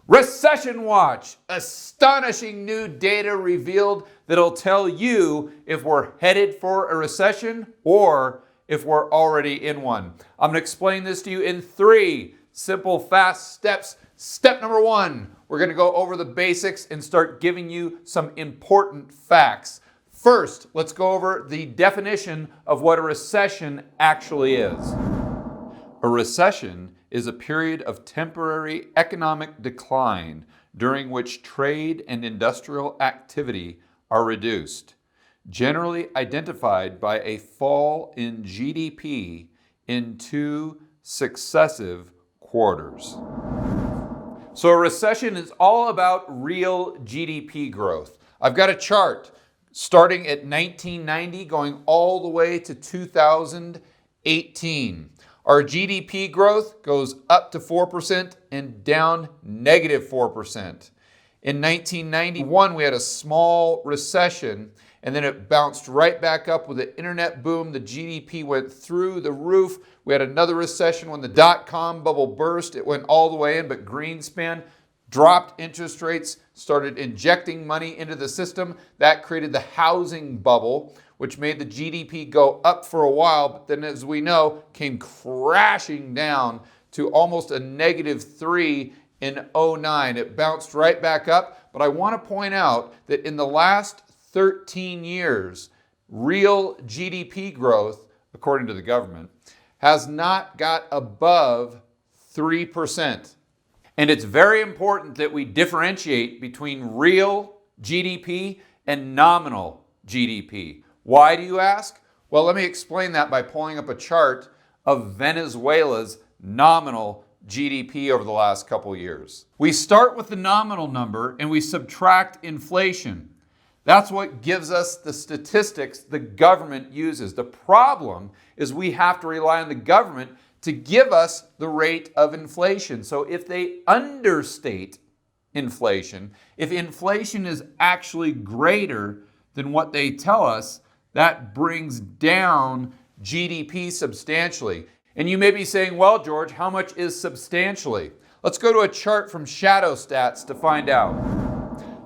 Recession Watch. Astonishing new data revealed that'll tell you if we're headed for a recession or if we're already in one. I'm going to explain this to you in 3 simple, fast steps. Step number 1, we're going to go over the basics and start giving you some important facts. First, let's go over the definition of what a recession actually is. A recession is a period of temporary economic decline during which trade and industrial activity are reduced, generally identified by a fall in GDP in 2 successive quarters. So a recession is all about real GDP growth. I've got a chart starting at 1990 going all the way to 2018. Our GDP growth goes up to 4% and down -4%. In 1991, we had a small recession, and then it bounced right back up with the internet boom. The GDP went through the roof. We had another recession when the dot-com bubble burst. It went all the way in, but Greenspan dropped interest rates, started injecting money into the system. That created the housing bubble, which made the GDP go up for a while, but then, as we know, came crashing down to almost a -3 in 2009. It bounced right back up, but I want to point out that in the last 13 years, real GDP growth, according to the government, has not got above 3%. And it's very important that we differentiate between real GDP and nominal GDP. Why, do you ask? Well, let me explain that by pulling up a chart of Venezuela's nominal GDP over the last couple years. We start with the nominal number and we subtract inflation. That's what gives us the statistics the government uses. The problem is we have to rely on the government to give us the rate of inflation. So if they understate inflation, if inflation is actually greater than what they tell us, that brings down GDP substantially. And you may be saying, well, George, how much is substantially? Let's go to a chart from Shadow Stats to find out.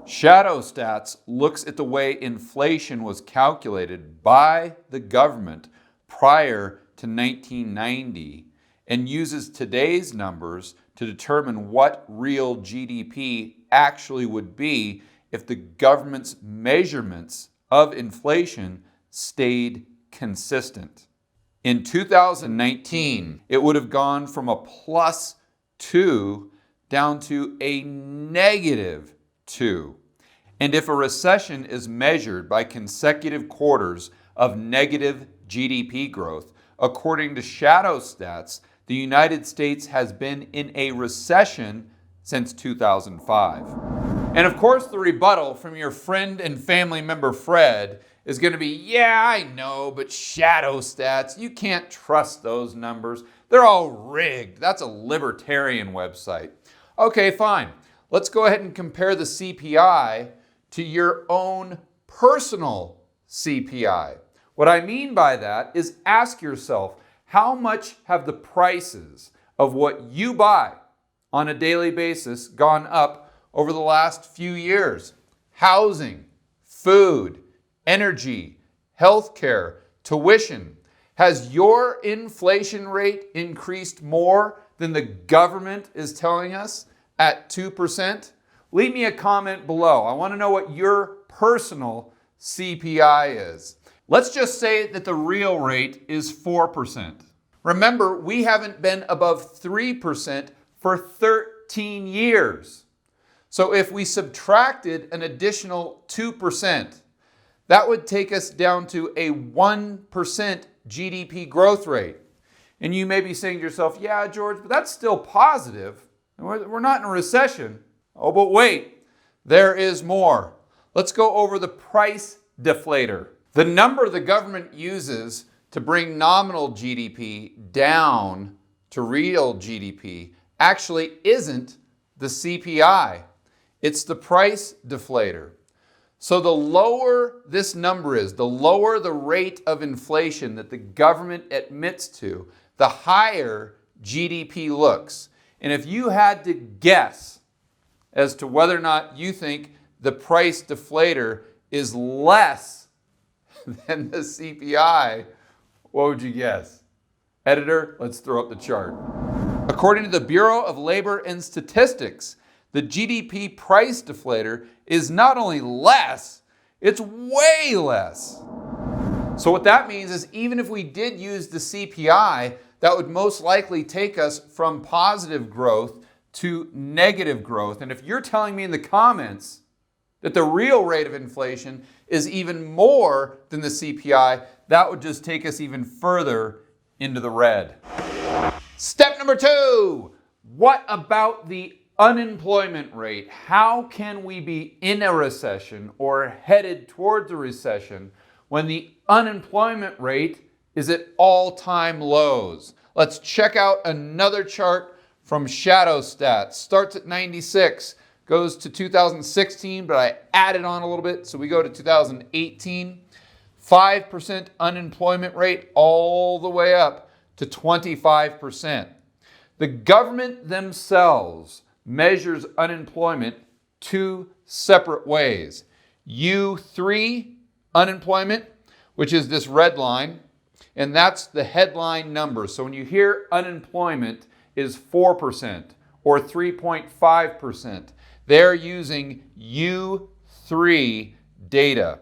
Shadow Stats looks at the way inflation was calculated by the government prior to 1990 and uses today's numbers to determine what real GDP actually would be if the government's measurements of inflation stayed consistent. In 2019, it would have gone from a +2 down to a -2. And if a recession is measured by consecutive quarters of negative GDP growth, according to Shadow Stats, the United States has been in a recession since 2005. And of course, the rebuttal from your friend and family member Fred is going to be, yeah, I know, but Shadow Stats, you can't trust those numbers. They're all rigged. That's a libertarian website. Okay, fine. Let's go ahead and compare the CPI to your own personal CPI. What I mean by that is ask yourself, how much have the prices of what you buy on a daily basis gone up over the last few years? Housing, food, energy, healthcare, tuition. Has your inflation rate increased more than the government is telling us at 2%? Leave me a comment below. I want to know what your personal CPI is. Let's just say that the real rate is 4%. Remember, we haven't been above 3% for 13 years. So if we subtracted an additional 2%, that would take us down to a 1% GDP growth rate. And you may be saying to yourself, yeah, George, but that's still positive. We're not in a recession. Oh, but wait, there is more. Let's go over the price deflator. The number the government uses to bring nominal GDP down to real GDP actually isn't the CPI. It's the price deflator. So the lower this number is, the lower the rate of inflation that the government admits to, the higher GDP looks. And if you had to guess as to whether or not you think the price deflator is less than the CPI, what would you guess? Editor, let's throw up the chart. According to the Bureau of Labor and Statistics, the GDP price deflator is not only less, it's way less. So what that means is even if we did use the CPI, that would most likely take us from positive growth to negative growth. And if you're telling me in the comments that the real rate of inflation is even more than the CPI, that would just take us even further into the red. Step number 2, what about the unemployment rate? How can we be in a recession or headed towards a recession when the unemployment rate is at all-time lows? Let's check out another chart from Shadow Stats. Starts at 96, goes to 2016, but I added on a little bit, so we go to 2018. 5% unemployment rate all the way up to 25%. The government themselves measures unemployment 2 separate ways. U3 unemployment, which is this red line, and that's the headline number. So when you hear unemployment is 4% or 3.5%, they're using U3 data.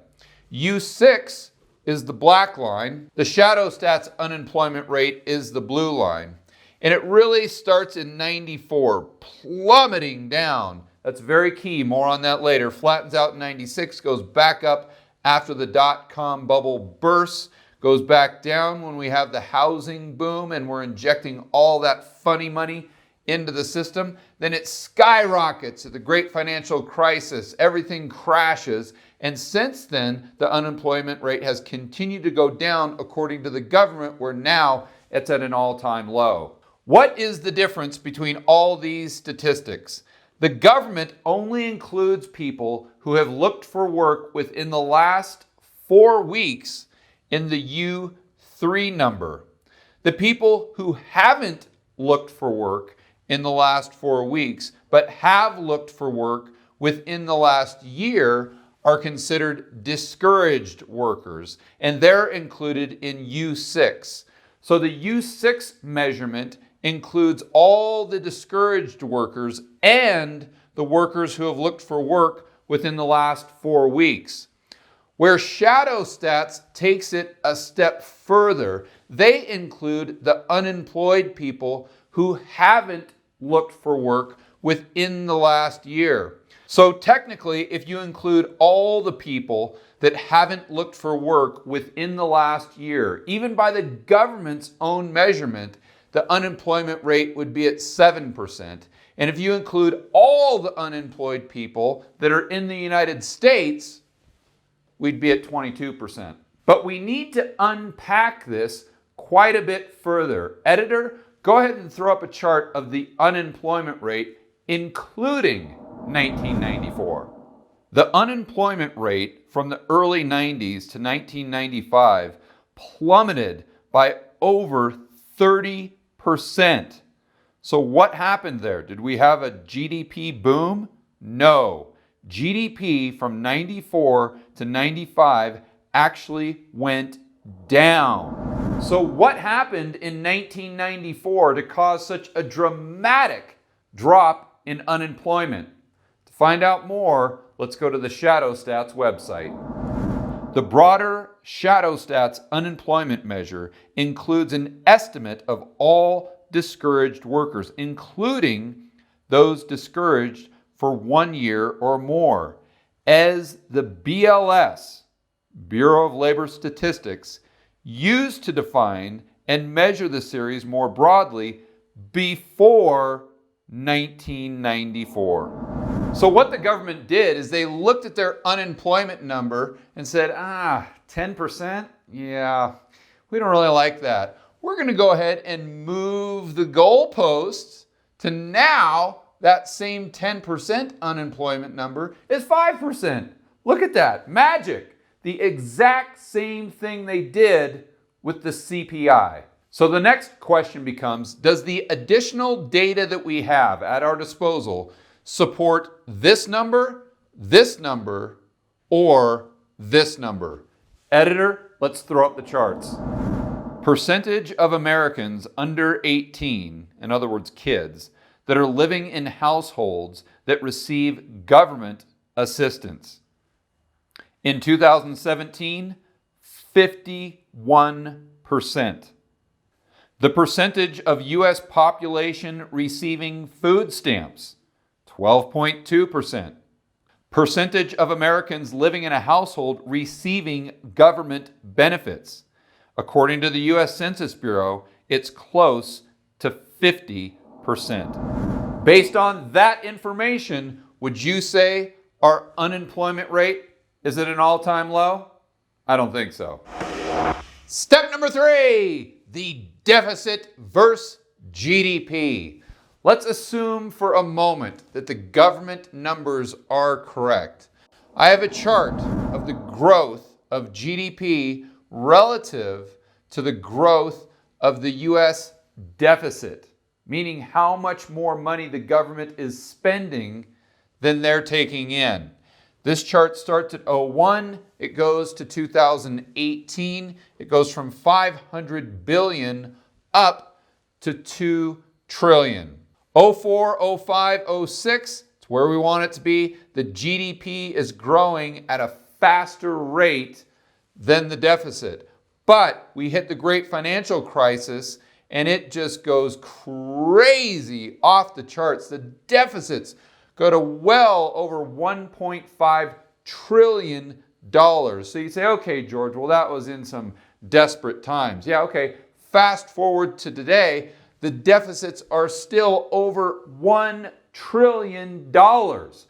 U6 is the black line. The Shadow Stats unemployment rate is the blue line. And it really starts in 94, plummeting down. That's very key. More on that later. Flattens out in 96, goes back up after the dot-com bubble bursts, goes back down when we have the housing boom and we're injecting all that funny money into the system. Then it skyrockets at the great financial crisis. Everything crashes. And since then, the unemployment rate has continued to go down according to the government, where now it's at an all-time low. What is the difference between all these statistics? The government only includes people who have looked for work within the last 4 weeks in the U3 number. The people who haven't looked for work in the last 4 weeks, but have looked for work within the last year, are considered discouraged workers, and they're included in U6. So the U6 measurement includes all the discouraged workers and the workers who have looked for work within the last 4 weeks. Where Shadow Stats takes it a step further, they include the unemployed people who haven't looked for work within the last year. So technically, if you include all the people that haven't looked for work within the last year, even by the government's own measurement, the unemployment rate would be at 7%. And if you include all the unemployed people that are in the United States, we'd be at 22%. But we need to unpack this quite a bit further. Editor, go ahead and throw up a chart of the unemployment rate, including 1994. The unemployment rate from the early 90s to 1995 plummeted by over 30%. So what happened there? Did we have a GDP boom? No. GDP from 94 to 95 actually went down. So what happened in 1994 to cause such a dramatic drop in unemployment? To find out more, let's go to the Shadow Stats website. The broader Shadow Stats unemployment measure includes an estimate of all discouraged workers, including those discouraged for 1 year or more, as the BLS, Bureau of Labor Statistics, used to define and measure the series more broadly before 1994. So what the government did is they looked at their unemployment number and said, 10%? Yeah, we don't really like that. We're going to go ahead and move the goalposts to now that same 10% unemployment number is 5%. Look at that. Magic. The exact same thing they did with the CPI. So the next question becomes, does the additional data that we have at our disposal support this number, or this number. Editor, let's throw up the charts. Percentage of Americans under 18, in other words, kids, that are living in households that receive government assistance. In 2017, 51%. The percentage of U.S. population receiving food stamps, 12.2%. Percentage of Americans living in a household receiving government benefits. According to the U.S. Census Bureau, it's close to 50%. Based on that information, would you say our unemployment rate is at an all-time low? I don't think so. Step number 3, the deficit versus GDP. Let's assume for a moment that the government numbers are correct. I have a chart of the growth of GDP relative to the growth of the U.S. deficit, meaning how much more money the government is spending than they're taking in. This chart starts at 01, it goes to 2018, it goes from 500 billion up to 2 trillion. 04, 05, 06, it's where we want it to be. The GDP is growing at a faster rate than the deficit. But we hit the great financial crisis and it just goes crazy off the charts. The deficits go to well over $1.5 trillion. So you say, okay, George, well, that was in some desperate times. Yeah, okay. Fast forward to today, the deficits are still over $1 trillion.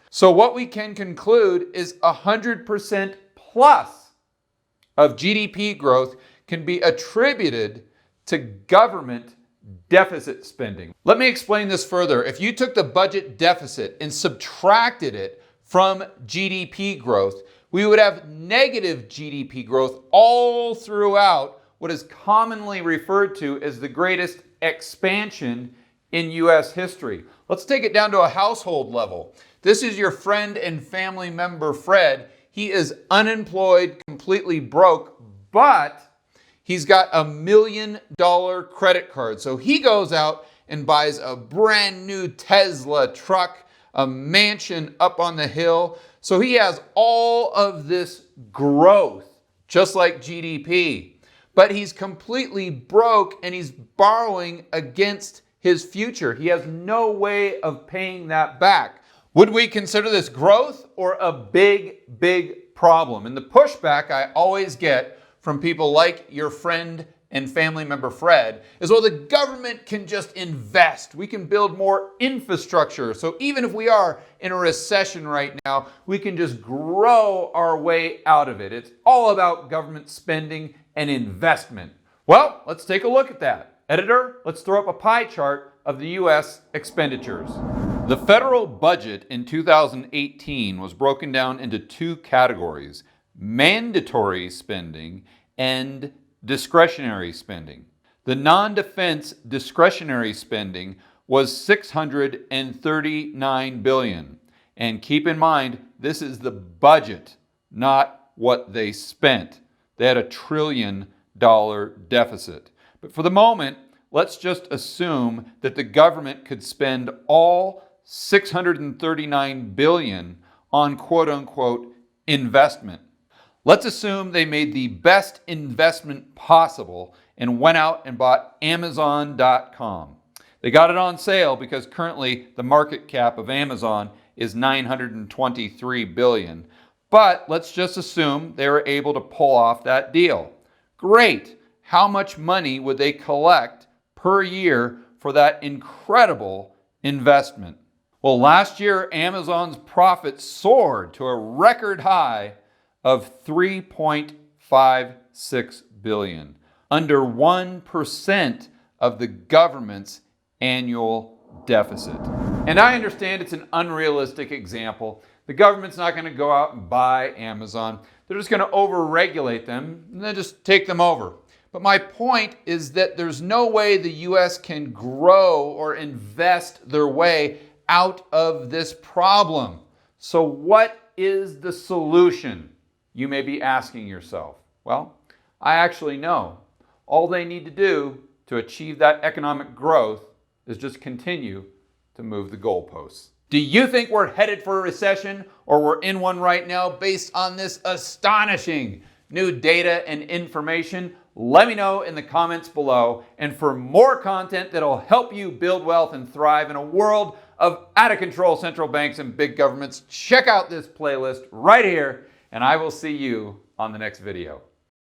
So what we can conclude is 100% plus of GDP growth can be attributed to government deficit spending. Let me explain this further. If you took the budget deficit and subtracted it from GDP growth, we would have negative GDP growth all throughout what is commonly referred to as the greatest expansion in U.S. history. Let's take it down to a household level. This is your friend and family member, Fred. He is unemployed, completely broke, but he's got $1 million credit card. So he goes out and buys a brand new Tesla truck, a mansion up on the hill. So he has all of this growth, just like GDP. But he's completely broke and he's borrowing against his future. He has no way of paying that back. Would we consider this growth or a big, big problem? And the pushback I always get from people like your friend and family member Fred is, well, the government can just invest. We can build more infrastructure. So even if we are in a recession right now, we can just grow our way out of it. It's all about government spending and investment. Well, let's take a look at that. Editor, let's throw up a pie chart of the U.S. expenditures. The federal budget in 2018 was broken down into 2 categories: mandatory spending and discretionary spending. The non-defense discretionary spending was $639 billion. And keep in mind, this is the budget, not what they spent. They had $1 trillion deficit. But for the moment, let's just assume that the government could spend all $639 billion on quote-unquote investment. Let's assume they made the best investment possible and went out and bought Amazon.com. They got it on sale because currently the market cap of Amazon is $923 billion. But let's just assume they were able to pull off that deal. Great. How much money would they collect per year for that incredible investment? Well, last year, Amazon's profit soared to a record high of $3.56 billion, under 1% of the government's annual deficit. And I understand it's an unrealistic example. The government's not going to go out and buy Amazon. They're just going to over-regulate them and then just take them over. But my point is that there's no way the U.S. can grow or invest their way out of this problem. So what is the solution? You may be asking yourself. Well, I actually know. All they need to do to achieve that economic growth is just continue to move the goalposts. Do you think we're headed for a recession, or we're in one right now based on this astonishing new data and information? Let me know in the comments below. And for more content that'll help you build wealth and thrive in a world of out-of-control central banks and big governments, check out this playlist right here, and I will see you on the next video.